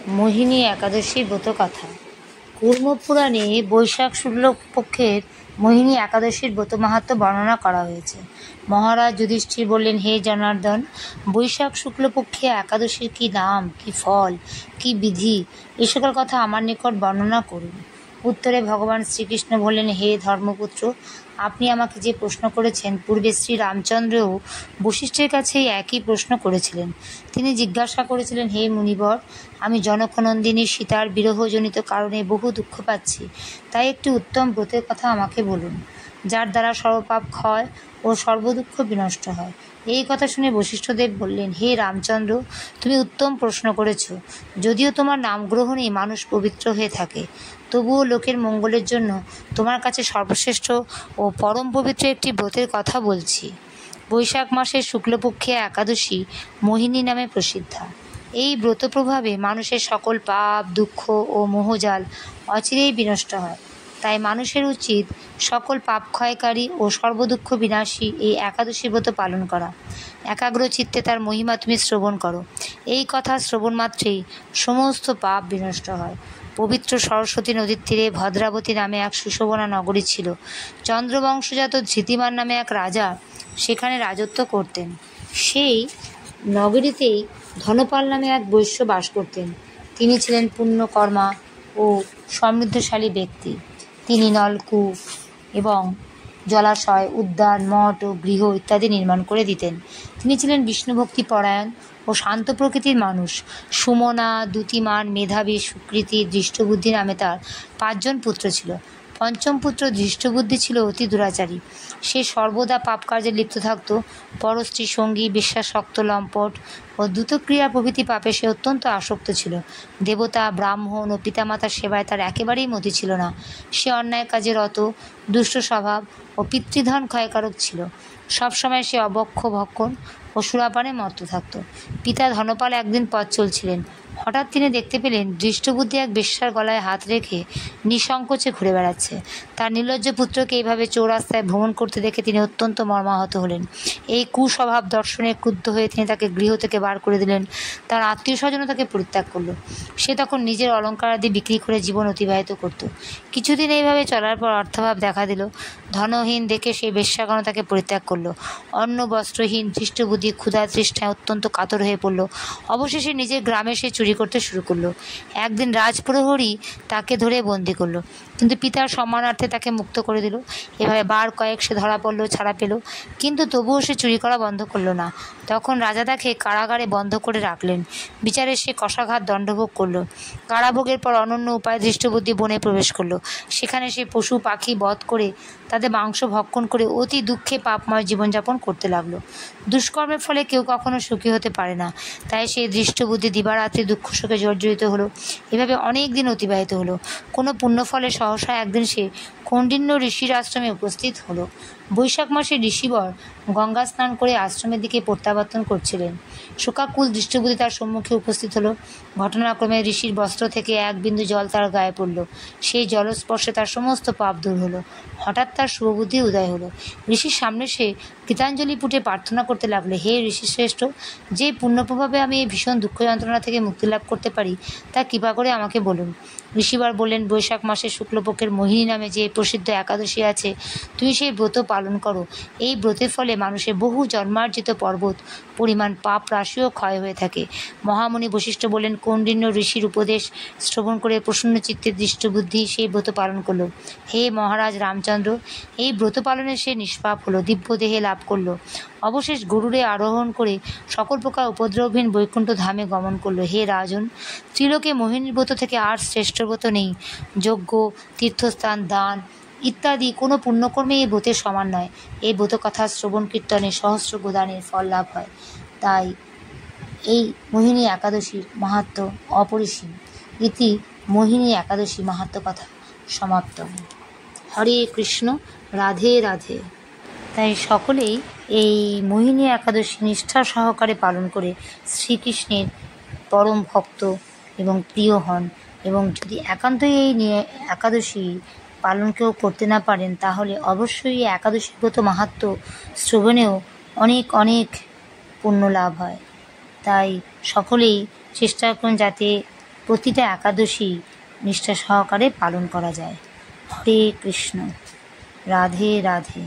মোহিনী একাদশীর ব্রতকথা। কুর্মপুরাণে বৈশাখ শুক্লপক্ষের মোহিনী একাদশীর ব্রত মাহাত্ম্য বর্ণনা করা হয়েছে। মহারাজ যুধিষ্ঠির বললেন, হে জনার্দন, বৈশাখ শুক্লপক্ষে একাদশীর কি নাম, কি ফল, কি বিধি, এ সকল কথা আমার নিকট বর্ণনা করুন। উত্তরে ভগবান শ্রীকৃষ্ণ বললেন, হে ধর্মপুত্র, আপনি আমাকে যে প্রশ্ন করেছেন, পূর্বে শ্রী রামচন্দ্রও বশিষ্ঠের কাছে একই প্রশ্ন করেছিলেন। তিনি জিজ্ঞাসা করেছিলেন, হে মুনিবর, আমি জনকনন্দিনী সীতার বিরহজনিত কারণে বহু দুঃখ পাচ্ছি, তাই একটি উত্তম ব্রতের কথা আমাকে বলুন, যার দ্বারা সর্বপাপ ক্ষয় ও সর্বদুঃখ বিনষ্ট হয়। এই কথা শুনে বশিষ্ঠদেব বললেন, হে রামচন্দ্র, তুমি উত্তম প্রশ্ন করেছ। যদিও তোমার নাম গ্রহণেই মানুষ পবিত্র হয়ে থাকে, তবুও লোকের মঙ্গলের জন্য তোমার কাছে সর্বশ্রেষ্ঠ ও পরম পবিত্র একটি ব্রতের কথা বলছি। বৈশাখ মাসের শুক্লপক্ষে একাদশী মোহিনী নামে প্রসিদ্ধা। এই ব্রত প্রভাবে মানুষের সকল পাপ, দুঃখ ও মোহজাল অচিরেই বিনষ্ট হয়। তাই মানুষের উচিত সকল পাপ ক্ষয়কারী ও সর্বদুঃখ বিনাশী এই একাদশী ব্রত পালন করা। একাগ্র চিত্তে তার মহিমা তুমি শ্রবণ করো। এই কথা শ্রবণ মাত্রেই সমস্ত পাপ বিনষ্ট হয়। পবিত্র সরস্বতী নদীর তীরে ভদ্রাবতী নামে এক সুশোভনা নগরী ছিল। চন্দ্রবংশজাত ধৃতিমান নামে এক রাজা সেখানে রাজত্ব করতেন। সেই নগরীতেই ধনপাল নামে এক বৈশ্য বাস করতেন। তিনি ছিলেন পুণ্যকর্মা ও সমৃদ্ধশালী ব্যক্তি। তিনি নলকূপ এবং জলাশয়, উদ্যান, মঠ ও গৃহ ইত্যাদি নির্মাণ করে দিতেন। তিনি ছিলেন বিষ্ণুভক্তি পরায়ণ ও শান্ত প্রকৃতির মানুষ। সুমনা, দ্যুতিমান, মেধাবী, সুকৃতি, দৃষ্টবুদ্ধি নামে তার 5 জন পুত্র ছিল। পঞ্চম পুত্র দৃষ্টবুদ্ধি ছিল অতি দুরাচারী। সে সর্বদা পাপ কার্যে লিপ্ত থাকত। পরস্ত্রী, সঙ্গী, বিশ্বাসক্ত, লম্পট ও দ্রুতক্রিয়া প্রভৃতি পাপে সে অত্যন্ত আসক্ত ছিল। দেবতা, ব্রাহ্মণ ও পিতামাতার সেবায় তার একেবারেই মতি ছিল না। সে অন্যায় কাজে রত, দুষ্ট স্বভাব ও পিতৃধন ক্ষয়কারক ছিল। সবসময় সে অবক্ষ ভক্ষণ ও সুরাপানে মত্ত থাকত। পিতা ধনপাল একদিন পথ চলছিলেন। হঠাৎ তিনি দেখতে পেলেন দৃষ্টবুদ্ধি এক বেশ্যার গলায় হাত রেখে নিঃসংকোচে ঘুরে বেড়াচ্ছে। তার নির্লজ্জ পুত্রকে এইভাবে চৌরাস্তায় ভ্রমণ করতে দেখে তিনি অত্যন্ত মর্মাহত হলেন। এই কুস্বভাব দর্শনে ক্রুদ্ধ হয়ে তিনি তাকে গৃহ থেকে বার করে দিলেন। তার আত্মীয় স্বজনও তাকে পরিত্যাগ করল। সে তখন নিজের অলঙ্কার আদি বিক্রি করে জীবন অতিবাহিত করত। কিছুদিন এইভাবে চলার পর অর্থাভাব দেখা দিল। ধনহীন দেখে সেই বেশ্যাগণ তাকে পরিত্যাগ করল। অন্ন বস্ত্রহীন দৃষ্টবুদ্ধি ক্ষুধা তৃষ্ণায় অত্যন্ত কাতর হয়ে পড়ল। অবশেষে নিজের গ্রামে সে চুরি করতে শুরু করলো। একদিন রাজপ্রহরী তাকে ধরে বন্দি করলো, কিন্তু পিতার সম্মানার্থে তাকে মুক্ত করে দিল। এভাবে বার কয়েক সে ধরা পড়লো, ছাড়া পেল, কিন্তু তবুও সে চুরি করা বন্ধ করলো না। তখন রাজা তাকে কারাগারে বন্ধ করে রাখলেন। বিচারে সে কষাঘাত দণ্ডভোগ করলো। কারাভোগের পর অনন্য উপায়ে দৃষ্টবুদ্ধি বনে প্রবেশ করলো। সেখানে সে পশু পাখি বধ করে তাদের মাংস ভক্ষণ করে অতি দুঃখে পাপময় জীবনযাপন করতে লাগলো। দুষ্কর্মের ফলে কেউ কখনো সুখী হতে পারে না, তাই সেই দৃষ্টবুদ্ধি দিবারাত্রি দুঃখ শোকে জর্জরিত হলো। এভাবে অনেক দিন অতিবাহিত হলো। কোনো পুণ্যফলে সহসা একদিন সে কৌণ্ডিন্য ঋষির আশ্রমে উপস্থিত হলো। বৈশাখ মাসে ঋষিবর গঙ্গা স্নান করে আশ্রমের দিকে প্রত্যাবর্তন করছিলেন। শোকাকুল দৃষ্টবুদ্ধি তার সম্মুখে উপস্থিত হলো। ঘটনাক্রমে ঋষির বস্ত্র থেকে এক বিন্দু জল তার গায়ে পড়ল। সেই জলস্পর্শে তার সমস্ত পাপ দূর হলো। হঠাৎ তার শুভবুদ্ধি উদয় হলো। ঋষির সামনে সে কৃতাঞ্জলি পুটে প্রার্থনা করতে লাগলো, হে ঋষিশ্রেষ্ঠ, যে পুণ্যপ্রভাবে আমি এই ভীষণ দুঃখ যন্ত্রণা থেকে মুক্তি লাভ করতে পারি, তা কৃপা করে আমাকে বলুন। ঋষিবার বললেন, বৈশাখ মাসের শুক্লপক্ষের মোহিনী নামে যে প্রসিদ্ধ একাদশী আছে, তুমি সেই ব্রত পালন করো। এই ব্রতের ফলে মানুষের বহু জন্মার্জিত পর্বত পরিমাণ পাপ রাশিও ক্ষয় হয়ে থাকে। মহামুনি বশিষ্ঠ বললেন, কৌণ্ডিন্য ঋষির উপদেশ শ্রবণ করে প্রসন্ন চিত্তের দৃষ্টবুদ্ধি সেই ব্রত পালন করল। হে মহারাজ রামচন্দ্র, এই ব্রত পালনে সে নিষ্পাপ হলো, দিব্য দেহে লাভ করল। অবশেষ গরুড়ে আরোহণ করে সকল প্রকার উপদ্রবহীন বৈকুণ্ঠ ধামে গমন করল। হে রাজন, ত্রিলোকে মোহিনীর ব্রত থেকে আর শ্রেষ্ঠ ব্রত নেই। যজ্ঞ, তীর্থস্থান, দান ইত্যাদি কোনো পুণ্যকর্মে এই ব্রতের সমান নয়। এই ব্রত কথা শ্রবণ কীর্তনে সহস্র গোদানের ফল লাভ হয়। তাই এই মোহিনী একাদশীর মাহাত্ম্য অপরিসীম। ইতি মোহিনী একাদশী মাহাত্ম্য কথা সমাপ্ত। হরে কৃষ্ণ, রাধে রাধে। তাই সকলেই এই মোহিনী একাদশী নিষ্ঠা সহকারে পালন করে শ্রীকৃষ্ণের পরম ভক্ত এবং প্রিয় হন। এবং যদি একান্তই এই একাদশী পালন কেউ করতে না পারেন, তাহলে অবশ্যই এই একাদশী ব্রত মাহাত্ম্য শ্রবণেও অনেক অনেক পুণ্য লাভ হয়। তাই সকলেই চেষ্টা করুন যাতে প্রতিটা একাদশী নিষ্ঠা সহকারে পালন করা যায়। হরে কৃষ্ণ। রাধে রাধে।